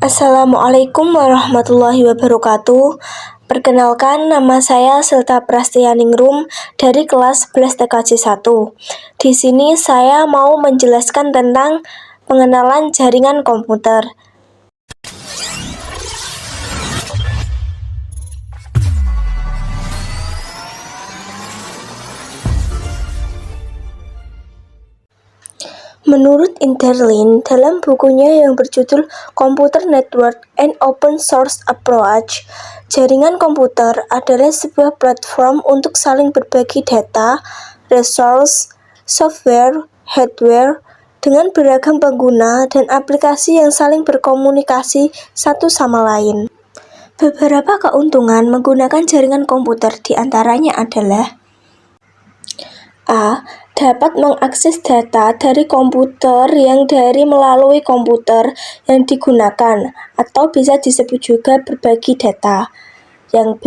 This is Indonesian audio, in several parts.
Assalamualaikum warahmatullahi wabarakatuh. Perkenalkan, nama saya Silta Prastianingrum dari kelas 11 TKJ 1. Di sini saya mau menjelaskan tentang pengenalan jaringan komputer. Menurut Interlin, dalam bukunya yang berjudul Computer Network and Open Source Approach, jaringan komputer adalah sebuah platform untuk saling berbagi data, resource, software, hardware, dengan beragam pengguna dan aplikasi yang saling berkomunikasi satu sama lain. Beberapa keuntungan menggunakan jaringan komputer diantaranya adalah A. Dapat mengakses data dari komputer yang melalui komputer yang digunakan, atau bisa disebut juga berbagi data. Yang B.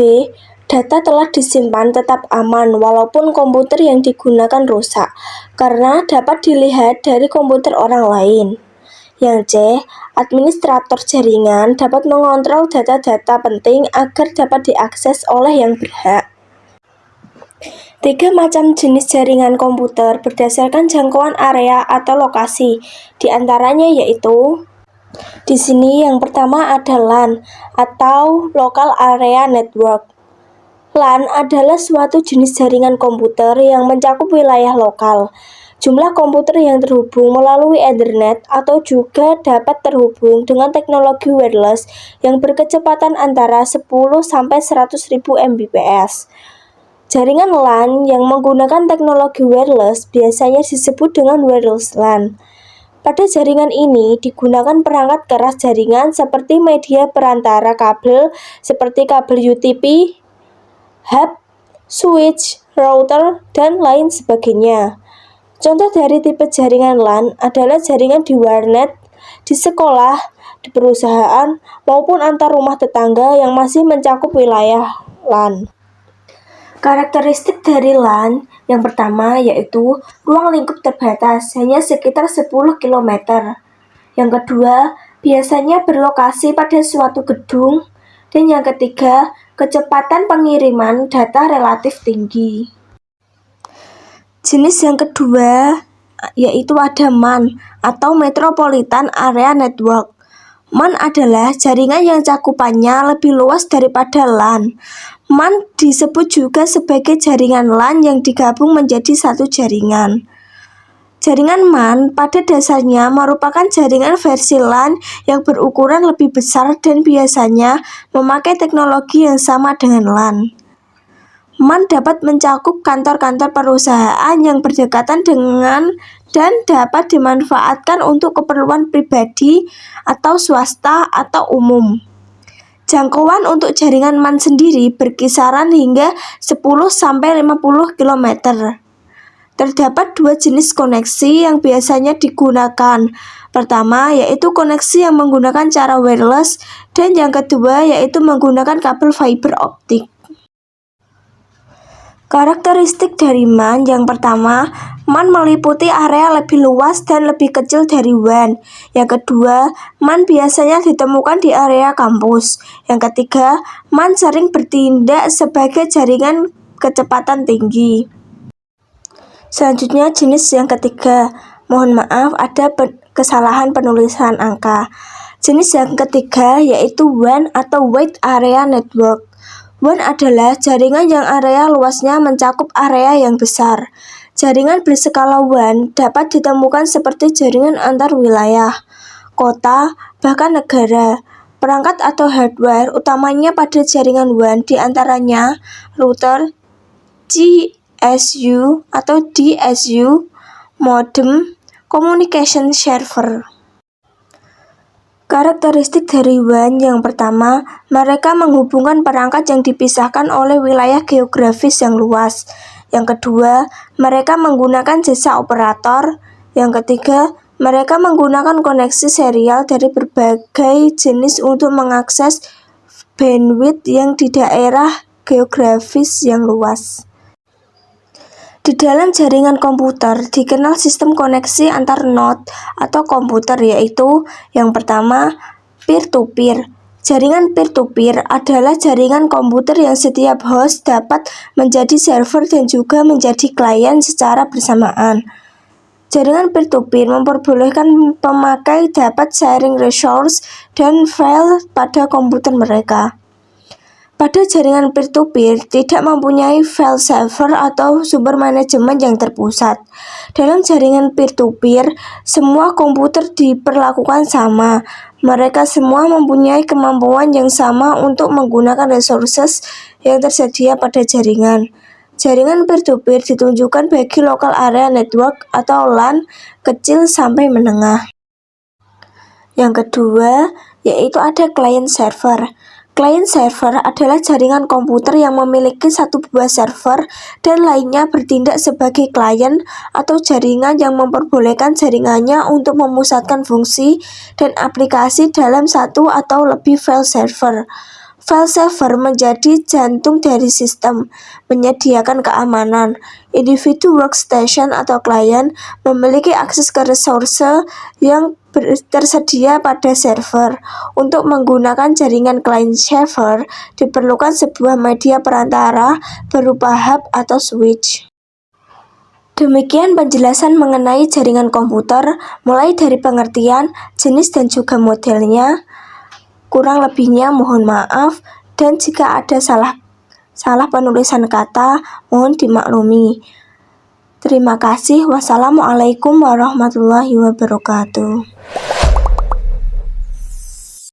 Data telah disimpan tetap aman walaupun komputer yang digunakan rusak, karena dapat dilihat dari komputer orang lain. Yang C. Administrator jaringan dapat mengontrol data-data penting agar dapat diakses oleh yang berhak. 3 macam jenis jaringan komputer berdasarkan jangkauan area atau lokasi, di antaranya yaitu di sini yang pertama ada LAN atau Local Area Network. LAN adalah suatu jenis jaringan komputer yang mencakup wilayah lokal. Jumlah komputer yang terhubung melalui Ethernet atau juga dapat terhubung dengan teknologi wireless yang berkecepatan antara 10 sampai 100.000 Mbps. Jaringan LAN yang menggunakan teknologi wireless biasanya disebut dengan wireless LAN. Pada jaringan ini digunakan perangkat keras jaringan seperti media perantara kabel seperti kabel UTP, hub, switch, router, dan lain sebagainya. Contoh dari tipe jaringan LAN adalah jaringan di warnet, di sekolah, di perusahaan, maupun antar rumah tetangga yang masih mencakup wilayah LAN. Karakteristik dari LAN yang pertama yaitu ruang lingkup terbatas, hanya sekitar 10 km. Yang kedua, biasanya berlokasi pada suatu gedung. Dan yang ketiga, kecepatan pengiriman data relatif tinggi. Jenis yang kedua yaitu ada MAN atau Metropolitan Area Network. MAN adalah jaringan yang cakupannya lebih luas daripada LAN. MAN disebut juga sebagai jaringan LAN yang digabung menjadi satu jaringan. Jaringan MAN pada dasarnya merupakan jaringan versi LAN yang berukuran lebih besar dan biasanya memakai teknologi yang sama dengan LAN. MAN dapat mencakup kantor-kantor perusahaan yang berdekatan dengan dan dapat dimanfaatkan untuk keperluan pribadi atau swasta atau umum. Jangkauan untuk jaringan MAN sendiri berkisaran hingga 10-50 km. Terdapat 2 jenis koneksi yang biasanya digunakan. Pertama yaitu koneksi yang menggunakan cara wireless dan yang kedua yaitu menggunakan kabel fiber optik. Karakteristik dari MAN yang pertama, MAN meliputi area lebih luas dan lebih kecil dari WAN. Yang kedua, MAN biasanya ditemukan di area kampus. Yang ketiga, MAN sering bertindak sebagai jaringan kecepatan tinggi. Selanjutnya jenis yang ketiga, mohon maaf ada kesalahan penulisan angka. Jenis yang ketiga yaitu WAN atau Wide Area Network. WAN adalah jaringan yang area luasnya mencakup area yang besar. Jaringan berskala WAN dapat ditemukan seperti jaringan antar wilayah, kota, bahkan negara. Perangkat atau hardware utamanya pada jaringan WAN diantaranya router, GSU atau DSU, modem, communication server. Karakteristik dari WAN yang pertama, mereka menghubungkan perangkat yang dipisahkan oleh wilayah geografis yang luas. Yang kedua, mereka menggunakan jasa operator. Yang ketiga, mereka menggunakan koneksi serial dari berbagai jenis untuk mengakses bandwidth yang di daerah geografis yang luas. Di dalam jaringan komputer dikenal sistem koneksi antar node atau komputer, yaitu yang pertama Peer-to-peer. Jaringan peer-to-peer adalah jaringan komputer yang setiap host dapat menjadi server dan juga menjadi klien secara bersamaan. Jaringan peer-to-peer memperbolehkan pemakai dapat sharing resource dan file pada komputer mereka. Pada jaringan peer-to-peer tidak mempunyai file server atau sumber manajemen yang terpusat. Dalam jaringan peer-to-peer, semua komputer diperlakukan sama. Mereka semua mempunyai kemampuan yang sama untuk menggunakan resources yang tersedia pada jaringan. Jaringan peer-to-peer ditunjukkan bagi local area network atau LAN kecil sampai menengah. Yang kedua, yaitu ada client server. Client server adalah jaringan komputer yang memiliki satu buah server dan lainnya bertindak sebagai klien atau jaringan yang memperbolehkan jaringannya untuk memusatkan fungsi dan aplikasi dalam satu atau lebih file server. File server menjadi jantung dari sistem, menyediakan keamanan. Individu workstation atau klien memiliki akses ke resource yang tersedia pada server. Untuk menggunakan jaringan client server, diperlukan sebuah media perantara berupa hub atau switch. Demikian penjelasan mengenai jaringan komputer, mulai dari pengertian, jenis dan juga modelnya. Kurang lebihnya mohon maaf, dan jika ada salah penulisan kata, mohon dimaklumi. Terima kasih. Wassalamualaikum warahmatullahi wabarakatuh.